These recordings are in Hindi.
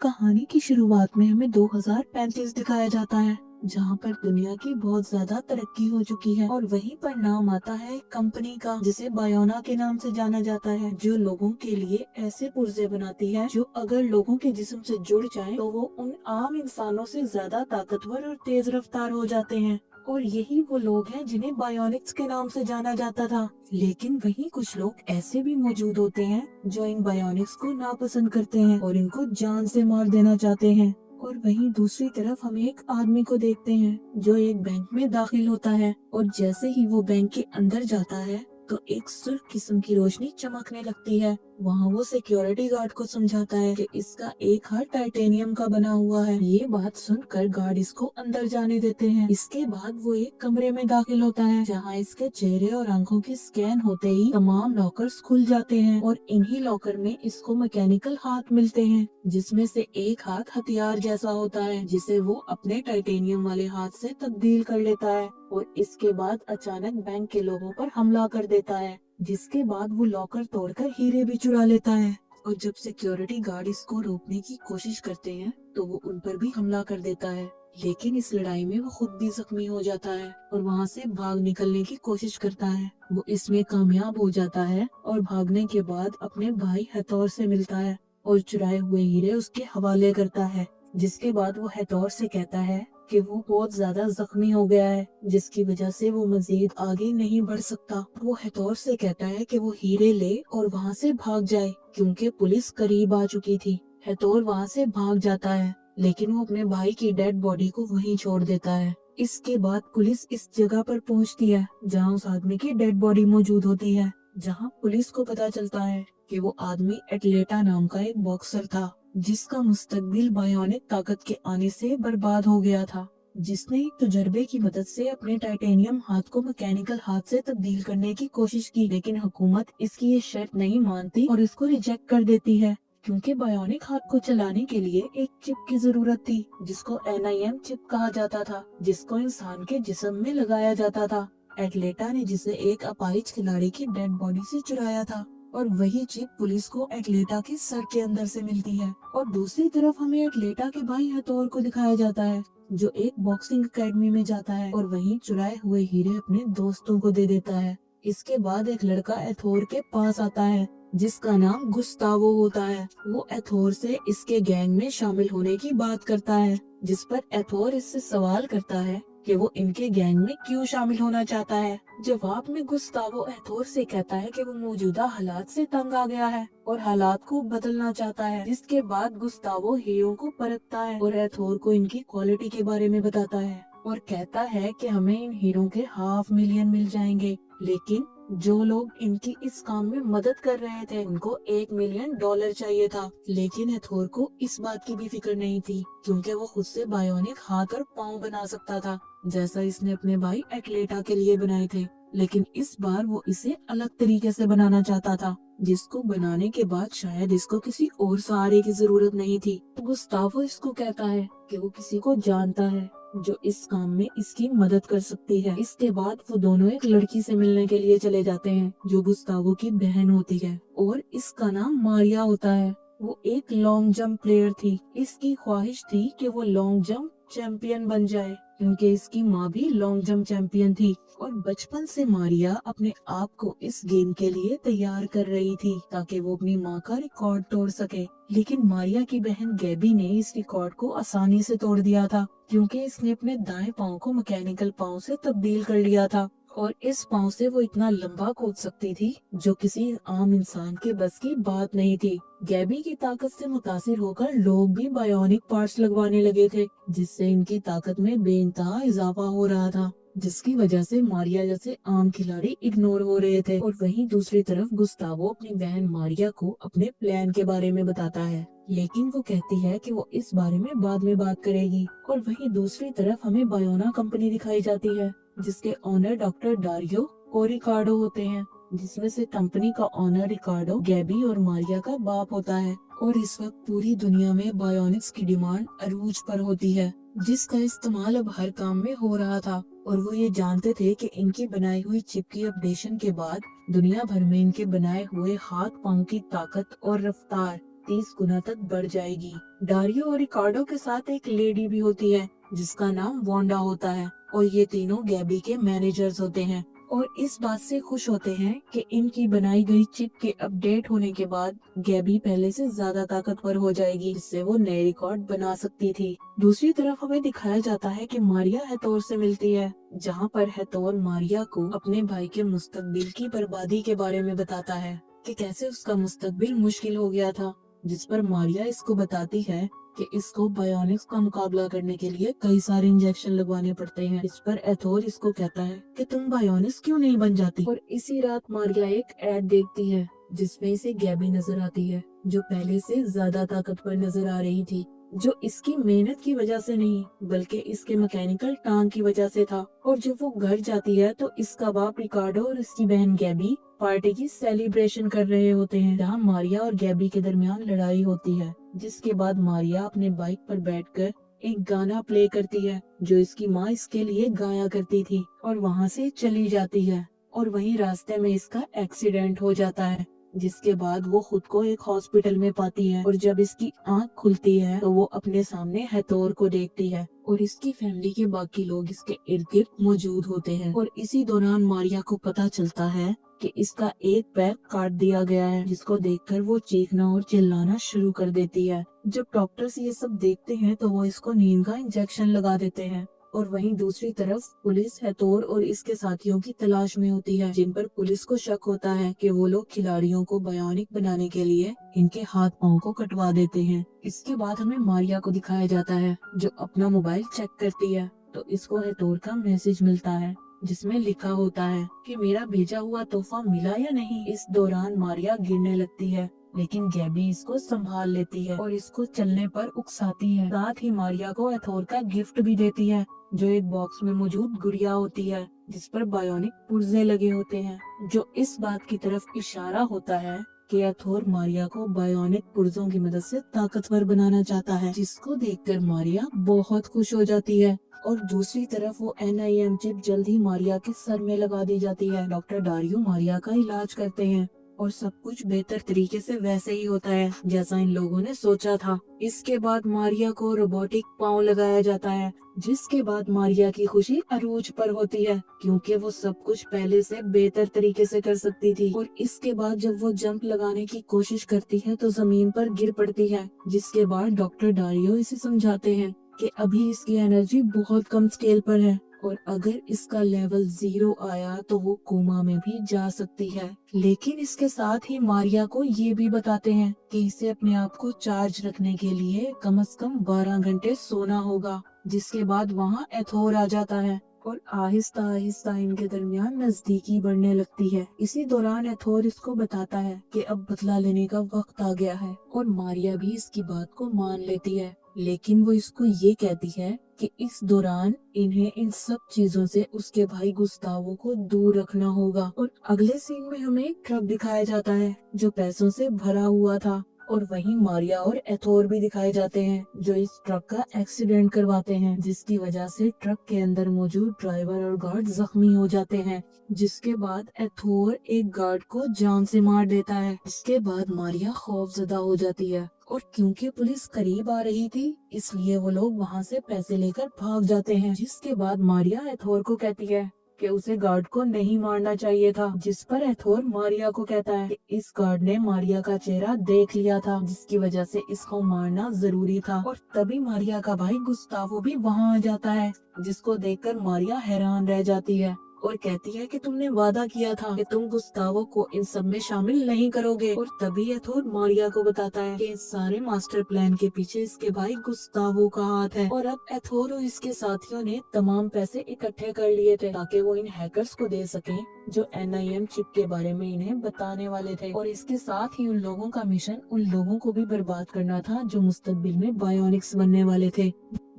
कहानी की शुरुआत में हमें 2035 दिखाया जाता है, जहाँ पर दुनिया की बहुत ज्यादा तरक्की हो चुकी है और वहीं पर नाम आता है एक कंपनी का जिसे बायोना के नाम से जाना जाता है, जो लोगों के लिए ऐसे पुर्जे बनाती है जो अगर लोगों के जिस्म से जुड़ जाएं, तो वो उन आम इंसानों से ज्यादा ताकतवर और तेज रफ्तार हो जाते हैं। और यही वो लोग हैं जिन्हें बायोनिक्स के नाम से जाना जाता था। लेकिन वहीं कुछ लोग ऐसे भी मौजूद होते हैं जो इन बायोनिक्स को नापसंद करते हैं और इनको जान से मार देना चाहते हैं। और वहीं दूसरी तरफ हम एक आदमी को देखते हैं जो एक बैंक में दाखिल होता है, और जैसे ही वो बैंक के अंदर जाता है तो एक सुर्ख किस्म की रोशनी चमकने लगती है। वहाँ वो सिक्योरिटी गार्ड को समझाता है कि इसका एक हाथ टाइटेनियम का बना हुआ है। ये बात सुनकर गार्ड इसको अंदर जाने देते हैं। इसके बाद वो एक कमरे में दाखिल होता है जहाँ इसके चेहरे और आंखों की स्कैन होते ही तमाम लॉकर्स खुल जाते हैं, और इन्हीं लॉकर में इसको मैकेनिकल हाथ मिलते हैं, जिसमें से एक हाथ हथियार जैसा होता है जिसे वो अपने टाइटेनियम वाले हाथ से तब्दील कर लेता है और इसके बाद अचानक बैंक के लोगों पर हमला कर देता है, जिसके बाद वो लॉकर तोड़कर हीरे भी चुरा लेता है। और जब सिक्योरिटी गार्ड इसको रोकने की कोशिश करते हैं तो वो उन पर भी हमला कर देता है, लेकिन इस लड़ाई में वो खुद भी जख्मी हो जाता है और वहाँ से भाग निकलने की कोशिश करता है। वो इसमें कामयाब हो जाता है और भागने के बाद अपने भाई हथौर से मिलता है और चुराए हुए हीरे उसके हवाले करता है, जिसके बाद वो हथौर से कहता है कि वो बहुत ज्यादा जख्मी हो गया है, जिसकी वजह से वो मजीद आगे नहीं बढ़ सकता। वो हथौर से कहता है कि वो हीरे ले और वहाँ से भाग जाए, क्योंकि पुलिस करीब आ चुकी थी। हथौर वहाँ से भाग जाता है, लेकिन वो अपने भाई की डेड बॉडी को वहीं छोड़ देता है। इसके बाद पुलिस इस जगह पर पहुँचती है जहाँ उस आदमी की डेड बॉडी मौजूद होती है, जहाँ पुलिस को पता चलता है कि वो आदमी एटलेटा नाम का एक बॉक्सर था, जिसका मुस्तकबिल बायोनिक ताकत के आने से बर्बाद हो गया था, जिसने एक तजुर्बे की मदद से अपने टाइटेनियम हाथ को मैकेनिकल हाथ से तब्दील करने की कोशिश की, लेकिन हुकूमत इसकी ये शर्त नहीं मानती और इसको रिजेक्ट कर देती है, क्योंकि बायोनिक हाथ को चलाने के लिए एक चिप की जरूरत थी, जिसको NIM चिप कहा जाता था, जिसको इंसान के जिस्म में लगाया जाता था। एटलेटा ने जिसे एक अपाहिज खिलाड़ी की डेड बॉडी से चुराया था, और वही चिप पुलिस को एटलेटा के सर के अंदर से मिलती है। और दूसरी तरफ हमें एटलेटा के भाई हथौर को दिखाया जाता है, जो एक बॉक्सिंग एकेडमी में जाता है और वहीं चुराए हुए हीरे अपने दोस्तों को दे देता है। इसके बाद एक लड़का एथोर के पास आता है जिसका नाम गुस्तावो होता है। वो एथोर से इसके गैंग में शामिल होने की बात करता है, जिस पर एथोर इससे सवाल करता है कि वो इनके गैंग में क्यों शामिल होना चाहता है। जवाब में गुस्तावो एथोर से कहता है कि वो मौजूदा हालात से तंग आ गया है और हालात को बदलना चाहता है। जिसके बाद गुस्तावो हीरो को परखता है और एथोर को इनकी क्वालिटी के बारे में बताता है और कहता है कि हमें इन हीरो के $500,000 मिल जाएंगे, लेकिन जो लोग इनकी इस काम में मदद कर रहे थे उनको $1 मिलियन चाहिए था। लेकिन एथोर को इस बात की भी फिक्र नहीं थी, क्योंकि वो खुद से बायोनिक हाथ और पाँव बना सकता था, जैसा इसने अपने भाई एटलेटा के लिए बनाए थे। लेकिन इस बार वो इसे अलग तरीके से बनाना चाहता था, जिसको बनाने के बाद शायद इसको किसी और सहारे की जरूरत नहीं थी। गुस्तावो इसको कहता है कि वो किसी को जानता है जो इस काम में इसकी मदद कर सकती है। इसके बाद वो दोनों एक लड़की से मिलने के लिए चले जाते हैं जो गुस्तावो की बहन होती है और इसका नाम मारिया होता है। वो एक लॉन्ग जंप प्लेयर थी। इसकी ख्वाहिश थी कि वो लॉन्ग जंप चैंपियन बन जाए, क्योंकि इसकी माँ भी लॉन्ग जंप चैंपियन थी और बचपन से मारिया अपने आप को इस गेम के लिए तैयार कर रही थी ताकि वो अपनी माँ का रिकॉर्ड तोड़ सके। लेकिन मारिया की बहन गैबी ने इस रिकॉर्ड को आसानी से तोड़ दिया था, क्योंकि इसने अपने दाएं पाँव को मैकेनिकल पाँव से तब्दील कर लिया था और इस पाँव से वो इतना लंबा कूद सकती थी जो किसी आम इंसान के बस की बात नहीं थी। गैबी की ताकत से मुतासिर होकर लोग भी बायोनिक पार्ट्स लगवाने लगे थे, जिससे इनकी ताकत में बेइंतहा इजाफा हो रहा था, जिसकी वजह से मारिया जैसे आम खिलाड़ी इग्नोर हो रहे थे। और वहीं दूसरी तरफ गुस्तावो अपनी बहन मारिया को अपने प्लान के बारे में बताता है, लेकिन वो कहती है कि वो इस बारे में बाद में बात करेगी। और वहीं दूसरी तरफ हमें बायोना कंपनी दिखाई जाती है, जिसके ओनर डॉक्टर डारियो और रिकार्डो होते हैं, जिसमें से कंपनी का ओनर रिकार्डो गैबी और मारिया का बाप होता है। और इस वक्त पूरी दुनिया में बायोनिक्स की डिमांड अरूज पर होती है, जिसका इस्तेमाल अब हर काम में हो रहा था। और वो ये जानते थे कि इनकी बनाई हुई चिप की अपडेशन के बाद दुनिया भर में इनके बनाए हुए हाथ पांव की ताकत और रफ्तार 30 गुना तक बढ़ जाएगी। डारियो और रिकार्डो के साथ एक लेडी भी होती है जिसका नाम वांडा होता है और ये तीनों गैबी के मैनेजर्स होते हैं और इस बात से खुश होते हैं कि इनकी बनाई गई चिप के अपडेट होने के बाद गैबी पहले से ज्यादा ताकतवर हो जाएगी, जिससे वो नए रिकॉर्ड बना सकती थी। दूसरी तरफ हमें दिखाया जाता है कि मारिया हेथोर से मिलती है, जहां पर हेथोर मारिया को अपने भाई के मुस्तकबिल की बर्बादी के बारे में बताता है कि कैसे उसका मुस्तकबिल मुश्किल हो गया था, जिस पर मारिया इसको बताती है कि इसको बायोनिक्स का मुकाबला करने के लिए कई सारे इंजेक्शन लगवाने पड़ते हैं। इस पर एथोर इसको कहता है कि तुम बायोनिक्स क्यों नहीं बन जाती। और इसी रात मारिया एक ऐड देखती है जिसमें इसे गैबी नजर आती है, जो पहले से ज्यादा ताकतवर नजर आ रही थी, जो इसकी मेहनत की वजह से नहीं बल्कि इसके मैकेनिकल टांग की वजह से था। और जब वो घर जाती है तो इसका बाप रिकार्डो और इसकी बहन गैबी पार्टी की सेलिब्रेशन कर रहे होते हैं, जहाँ मारिया और गैबी के दरमियान लड़ाई होती है। जिसके बाद मारिया अपने बाइक पर बैठकर एक गाना प्ले करती है जो इसकी माँ इसके लिए गाया करती थी और वहाँ से चली जाती है। और वहीं रास्ते में इसका एक्सीडेंट हो जाता है, जिसके बाद वो खुद को एक हॉस्पिटल में पाती है और जब इसकी आंख खुलती है तो वो अपने सामने हेथोर को देखती है और इसकी फैमिली के बाकी लोग इसके इर्द गिर्द मौजूद होते हैं। और इसी दौरान मारिया को पता चलता है कि इसका एक पैर काट दिया गया है, जिसको देखकर वो चीखना और चिल्लाना शुरू कर देती है। जब डॉक्टर्स ये सब देखते हैं तो वो इसको नींद का इंजेक्शन लगा देते हैं। और वहीं दूसरी तरफ पुलिस हेथोर और इसके साथियों की तलाश में होती है, जिन पर पुलिस को शक होता है कि वो लोग खिलाड़ियों को बायोनिक बनाने के लिए इनके हाथ पांव को कटवा देते हैं। इसके बाद हमें मारिया को दिखाया जाता है जो अपना मोबाइल चेक करती है तो इसको हेथोर का मैसेज मिलता है जिसमें लिखा होता है कि मेरा भेजा हुआ तोहफा मिला या नहीं। इस दौरान मारिया गिरने लगती है, लेकिन गैबी इसको संभाल लेती है और इसको चलने पर उकसाती है। साथ ही मारिया को एथोर का गिफ्ट भी देती है, जो एक बॉक्स में मौजूद गुड़िया होती है जिस पर बायोनिक पुर्जे लगे होते हैं, जो इस बात की तरफ इशारा होता है कि एथोर मारिया को बायोनिक पुर्जों की मदद से ताकतवर बनाना चाहता है, जिसको देखकर मारिया बहुत खुश हो जाती है। और दूसरी तरफ वो NIM चिप जल्द ही मारिया के सर में लगा दी जाती है। डॉक्टर डारियो मारिया का इलाज करते हैं और सब कुछ बेहतर तरीके से वैसे ही होता है जैसा इन लोगों ने सोचा था। इसके बाद मारिया को रोबोटिक पाँव लगाया जाता है, जिसके बाद मारिया की खुशी अरूज पर होती है क्योंकि वो सब कुछ पहले से बेहतर तरीके से कर सकती थी। और इसके बाद जब वो जंप लगाने की कोशिश करती है तो जमीन पर गिर पड़ती है, जिसके बाद डॉक्टर डारियो इसे समझाते हैं कि अभी इसकी एनर्जी बहुत कम स्केल पर है और अगर इसका लेवल 0 आया तो वो कोमा में भी जा सकती है। लेकिन इसके साथ ही मारिया को ये भी बताते हैं कि इसे अपने आप को चार्ज रखने के लिए कम से कम 12 घंटे सोना होगा। जिसके बाद वहाँ एथोर आ जाता है और आहिस्ता आहिस्ता इनके दरमियान नजदीकी बढ़ने लगती है। इसी दौरान एथोर इसको बताता है कि अब बदला लेने का वक्त आ गया है और मारिया भी इसकी बात को मान लेती है, लेकिन वो इसको ये कहती है कि इस दौरान इन्हें इन सब चीजों से उसके भाई गुस्तावो को दूर रखना होगा। और अगले सीन में हमें एक ट्रक दिखाया जाता है जो पैसों से भरा हुआ था और वहीं मारिया और एथोर भी दिखाए जाते हैं जो इस ट्रक का एक्सीडेंट करवाते हैं, जिसकी वजह से ट्रक के अंदर मौजूद ड्राइवर और गार्ड जख्मी हो जाते हैं। जिसके बाद एथोर एक गार्ड को जान से मार देता है। इसके बाद मारिया खौफजदा हो जाती है और क्योंकि पुलिस करीब आ रही थी इसलिए वो लोग वहाँ से पैसे लेकर भाग जाते हैं। जिसके बाद मारिया एथोर को कहती है कि उसे गार्ड को नहीं मारना चाहिए था, जिस पर एथोर मारिया को कहता है कि इस गार्ड ने मारिया का चेहरा देख लिया था जिसकी वजह से इसको मारना जरूरी था। और तभी मारिया का भाई गुस्तावो भी वहाँ आ जाता है, जिसको देखकर मारिया हैरान रह जाती है और कहती है कि तुमने वादा किया था कि तुम गुस्तावो को इन सब में शामिल नहीं करोगे। और तभी एथोर मारिया को बताता है कि इस सारे मास्टर प्लान के पीछे इसके भाई गुस्तावो का हाथ है। और अब एथोर और इसके साथियों ने तमाम पैसे इकट्ठे कर लिए थे ताकि वो इन हैकर्स को दे सके जो NIM चिप के बारे में इन्हें बताने वाले थे। और इसके साथ ही उन लोगों का मिशन उन लोगों को भी बर्बाद करना था जो मुस्तकबिल में बायोनिक्स बनने वाले थे।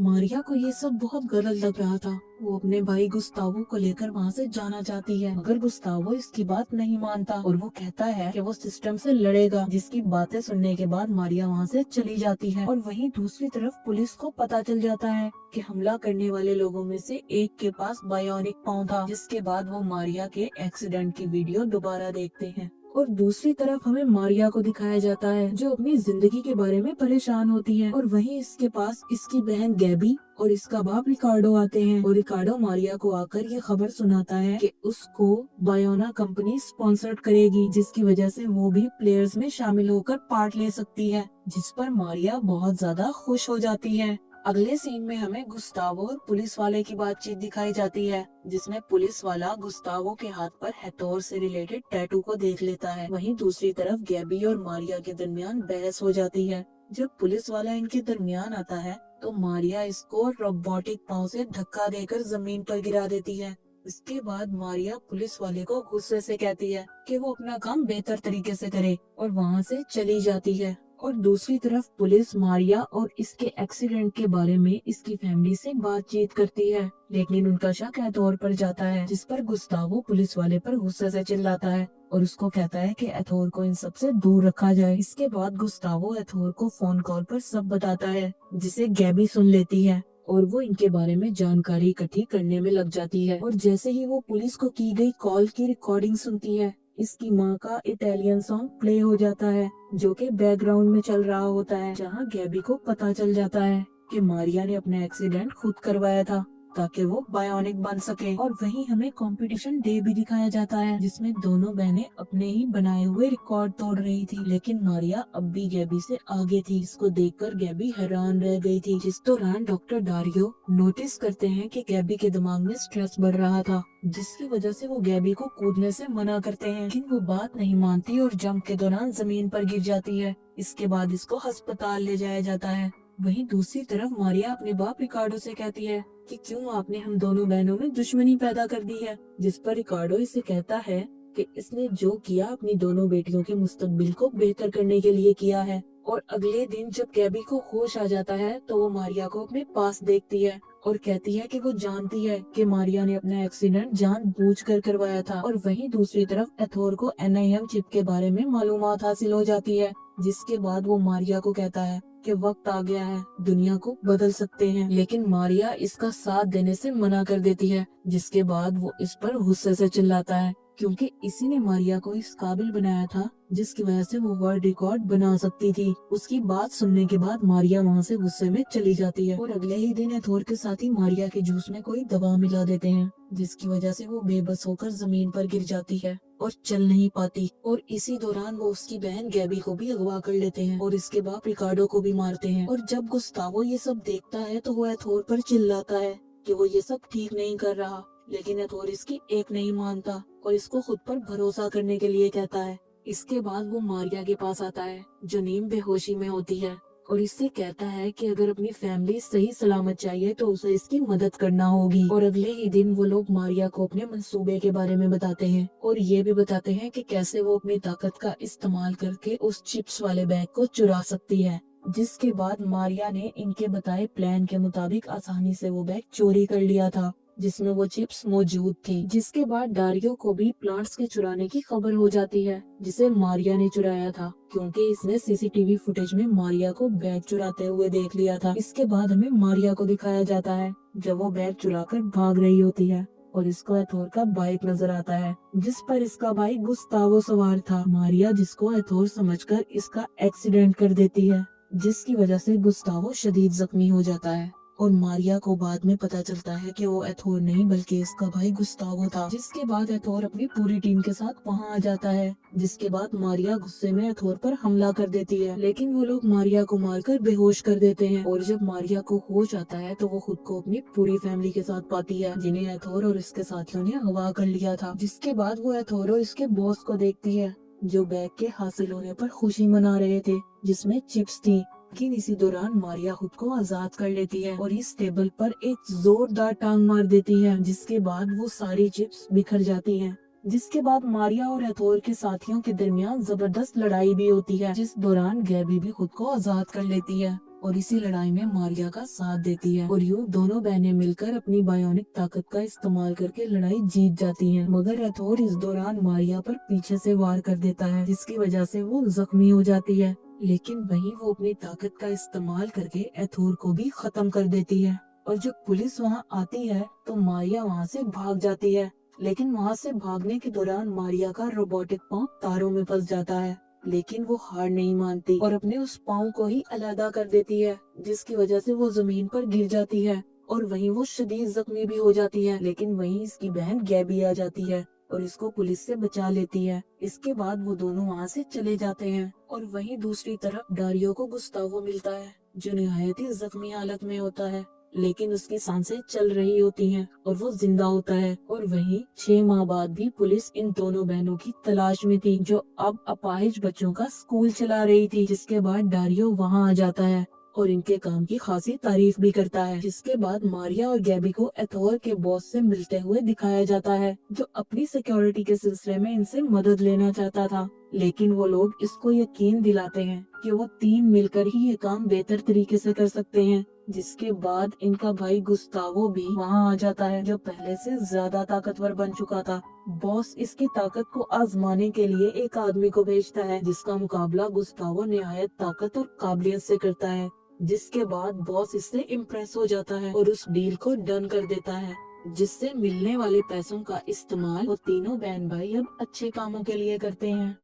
मारिया को ये सब बहुत गलत लग रहा था। वो अपने भाई गुस्तावो को लेकर वहाँ से जाना चाहती है, मगर गुस्तावो इसकी बात नहीं मानता और वो कहता है कि वो सिस्टम से लड़ेगा, जिसकी बातें सुनने के बाद मारिया वहाँ से चली जाती है। और वहीं दूसरी तरफ पुलिस को पता चल जाता है कि हमला करने वाले लोगों में से एक के पास बायोनिक पाँव था। जिसके बाद वो मारिया के एक्सीडेंट की वीडियो दोबारा देखते हैं और दूसरी तरफ हमें मारिया को दिखाया जाता है जो अपनी जिंदगी के बारे में परेशान होती है। और वहीं इसके पास इसकी बहन गैबी और इसका बाप रिकार्डो आते हैं और रिकार्डो मारिया को आकर ये खबर सुनाता है कि उसको बायोना कंपनी स्पॉन्सर्ड करेगी, जिसकी वजह से वो भी प्लेयर्स में शामिल होकर पार्ट ले सकती है, जिस पर मारिया बहुत ज्यादा खुश हो जाती है। अगले सीन में हमें गुस्तावो और पुलिस वाले की बातचीत दिखाई जाती है, जिसमें पुलिस वाला गुस्तावो के हाथ पर हेथोर से रिलेटेड टैटू को देख लेता है। वहीं दूसरी तरफ गैबी और मारिया के दरमियान बहस हो जाती है। जब पुलिस वाला इनके दरमियान आता है तो मारिया इसको रोबोटिक पाँव से धक्का देकर जमीन पर गिरा देती है। इसके बाद मारिया पुलिस वाले को गुस्से से कहती है कि वो अपना काम बेहतर तरीके से करे और वहाँ से चली जाती है। और दूसरी तरफ पुलिस मारिया और इसके एक्सीडेंट के बारे में इसकी फैमिली से बातचीत करती है, लेकिन उनका शक एथोर पर जाता है, जिस पर गुस्तावो पुलिस वाले पर गुस्से से चिल्लाता है और उसको कहता है कि एथोर को इन सब से दूर रखा जाए। इसके बाद गुस्तावो एथोर को फोन कॉल पर सब बताता है, जिसे गैबी सुन लेती है और वो इनके बारे में जानकारी इकट्ठी करने में लग जाती है। और जैसे ही वो पुलिस को की गई कॉल की रिकॉर्डिंग सुनती है, इसकी माँ का इटालियन सॉन्ग प्ले हो जाता है जो कि बैकग्राउंड में चल रहा होता है, जहाँ गैबी को पता चल जाता है कि मारिया ने अपना एक्सीडेंट खुद करवाया था ताकि वो बायोनिक बन सके। और वहीं हमें कंपटीशन डे भी दिखाया जाता है, जिसमें दोनों बहनें अपने ही बनाए हुए रिकॉर्ड तोड़ रही थी, लेकिन मारिया अब भी गैबी से आगे थी। इसको देखकर गैबी हैरान रह गई थी। जिस दौरान डॉक्टर डारियो नोटिस करते हैं कि गैबी के दिमाग में स्ट्रेस बढ़ रहा था, जिसकी वजह से वो गैबी को कूदने से मना करते हैं, लेकिन वो बात नहीं मानती और जंप के दौरान जमीन पर गिर जाती है। इसके बाद इसको अस्पताल ले जाया जाता है। वहीं दूसरी तरफ मारिया अपने बाप रिकार्डो से कहती है कि क्यों आपने हम दोनों बहनों में दुश्मनी पैदा कर दी है, जिस पर रिकार्डो इसे कहता है कि इसने जो किया अपनी दोनों बेटियों के मुस्तकबिल को बेहतर करने के लिए किया है। और अगले दिन जब गैबी को होश आ जाता है तो वो मारिया को अपने पास देखती है और कहती है कि वो जानती है कि मारिया ने अपना एक्सीडेंट जानबूझकर करवाया था। और वहीं दूसरी तरफ एथोर को NIM चिप के बारे में मालूमात हासिल हो जाती है, जिसके बाद वो मारिया को कहता है कि वक्त आ गया है, दुनिया को बदल सकते हैं, लेकिन मारिया इसका साथ देने से मना कर देती है, जिसके बाद वो इस पर गुस्से से चिल्लाता है क्योंकि इसी ने मारिया को इस काबिल बनाया था जिसकी वजह से वो वर्ल्ड रिकॉर्ड बना सकती थी। उसकी बात सुनने के बाद मारिया वहाँ से गुस्से में चली जाती है और अगले ही दिन एथोर के साथी मारिया के जूस में कोई दवा मिला देते हैं, जिसकी वजह से वो बेबस होकर जमीन पर गिर जाती है और चल नहीं पाती। और इसी दौरान वो उसकी बहन गैबी को भी अगवा कर लेते हैं और इसके बाप रिकार्डो को भी मारते हैं। और जब गुस्तावो ये सब देखता है तो वो एथोर पर चिल्लाता है कि वो ये सब ठीक नहीं कर रहा, लेकिन एथोर इसकी एक नहीं मानता और इसको खुद पर भरोसा करने के लिए कहता है। इसके बाद वो मारिया के पास आता है जो नीम बेहोशी में होती है और इससे कहता है कि अगर अपनी फैमिली सही सलामत चाहिए तो उसे इसकी मदद करना होगी। और अगले ही दिन वो लोग मारिया को अपने मंसूबे के बारे में बताते हैं और ये भी बताते हैं कि कैसे वो अपनी ताकत का इस्तेमाल करके उस चिप्स वाले बैग को चुरा सकती है, जिसके बाद मारिया ने इनके बताए प्लान के मुताबिक आसानी से वो बैग चोरी कर लिया था जिसमें वो चिप्स मौजूद थी। जिसके बाद डारियो को भी प्लांट्स के चुराने की खबर हो जाती है जिसे मारिया ने चुराया था, क्योंकि इसने CCTV फुटेज में मारिया को बैग चुराते हुए देख लिया था। इसके बाद हमें मारिया को दिखाया जाता है जब वो बैग चुराकर भाग रही होती है और इसको एथोर का बाइक नजर आता है जिस पर इसका भाई गुस्तावो सवार था। मारिया जिसको एथोर समझकर इसका एक्सीडेंट कर देती है, जिसकी वजह से गुस्तावो शदीद जख्मी हो जाता है और मारिया को बाद में पता चलता है कि वो एथोर नहीं बल्कि इसका भाई गुस्तावो था। जिसके बाद एथोर अपनी पूरी टीम के साथ वहां आ जाता है, जिसके बाद मारिया गुस्से में एथोर पर हमला कर देती है, लेकिन वो लोग मारिया को मारकर बेहोश कर देते हैं। और जब मारिया को होश आता है तो वो खुद को अपनी पूरी फैमिली के साथ पाती है जिन्हें एथोर और इसके साथियों ने अगवा कर लिया था। जिसके बाद वो एथोर और इसके बॉस को देखती है जो बैग के हासिल होने पर खुशी मना रहे थे जिसमें चिप्स थी। लेकिन इसी दौरान मारिया खुद को आजाद कर लेती है और इस टेबल पर एक जोरदार टांग मार देती है, जिसके बाद वो सारी चिप्स बिखर जाती हैं। जिसके बाद मारिया और एथोर के साथियों के दरमियान जबरदस्त लड़ाई भी होती है, जिस दौरान गैबी भी खुद को आजाद कर लेती है और इसी लड़ाई में मारिया का साथ देती है और यूं दोनों बहनें मिलकर अपनी बायोनिक ताकत का इस्तेमाल करके लड़ाई जीत जाती हैं। मगर एथोर इस दौरान मारिया पर पीछे से वार कर देता है जिसकी वजह से वो जख्मी हो जाती है, लेकिन वहीं वो अपनी ताकत का इस्तेमाल करके एथोर को भी खत्म कर देती है। और जब पुलिस वहां आती है तो मारिया वहां से भाग जाती है लेकिन वहाँ से भागने के दौरान मारिया का रोबोटिक पाँव तारों में फंस जाता है। लेकिन वो हार नहीं मानती और अपने उस पाँव को ही अलग कर देती है, जिसकी वजह से वो जमीन पर गिर जाती है और वहीं वो शदीद जख्मी भी हो जाती है। लेकिन वहीं इसकी बहन गैबी आ जाती है और इसको पुलिस से बचा लेती है। इसके बाद वो दोनों वहाँ से चले जाते हैं और वहीं दूसरी तरफ डारियो को गुस्तावो मिलता है, जो निहायत ही जख्मी हालत में होता है, लेकिन उसकी सांसें चल रही होती हैं और वो जिंदा होता है। और वहीं 6 माह बाद भी पुलिस इन दोनों बहनों की तलाश में थी, जो अब अपाहिज बच्चों का स्कूल चला रही थी। जिसके बाद डारियो वहाँ आ जाता है और इनके काम की खासी तारीफ भी करता है। जिसके बाद मारिया और गैबी को एथोर के बॉस से मिलते हुए दिखाया जाता है, जो अपनी सिक्योरिटी के सिलसिले में इनसे मदद लेना चाहता था। लेकिन वो लोग इसको यकीन दिलाते हैं कि वो 3 मिलकर ही ये काम बेहतर तरीके से कर सकते हैं। जिसके बाद इनका भाई गुस्तावो भी वहाँ आ जाता है, जो पहले से ज्यादा ताकतवर बन चुका था। बॉस इसकी ताकत को आजमाने के लिए एक आदमी को भेजता है, जिसका मुकाबला गुस्तावो निहायत ताकत और काबिलियत से करता है। जिसके बाद बॉस इससे इम्प्रेस हो जाता है और उस डील को डन कर देता है, जिससे मिलने वाले पैसों का इस्तेमाल वो तीनों बहन भाई अब अच्छे कामों के लिए करते हैं।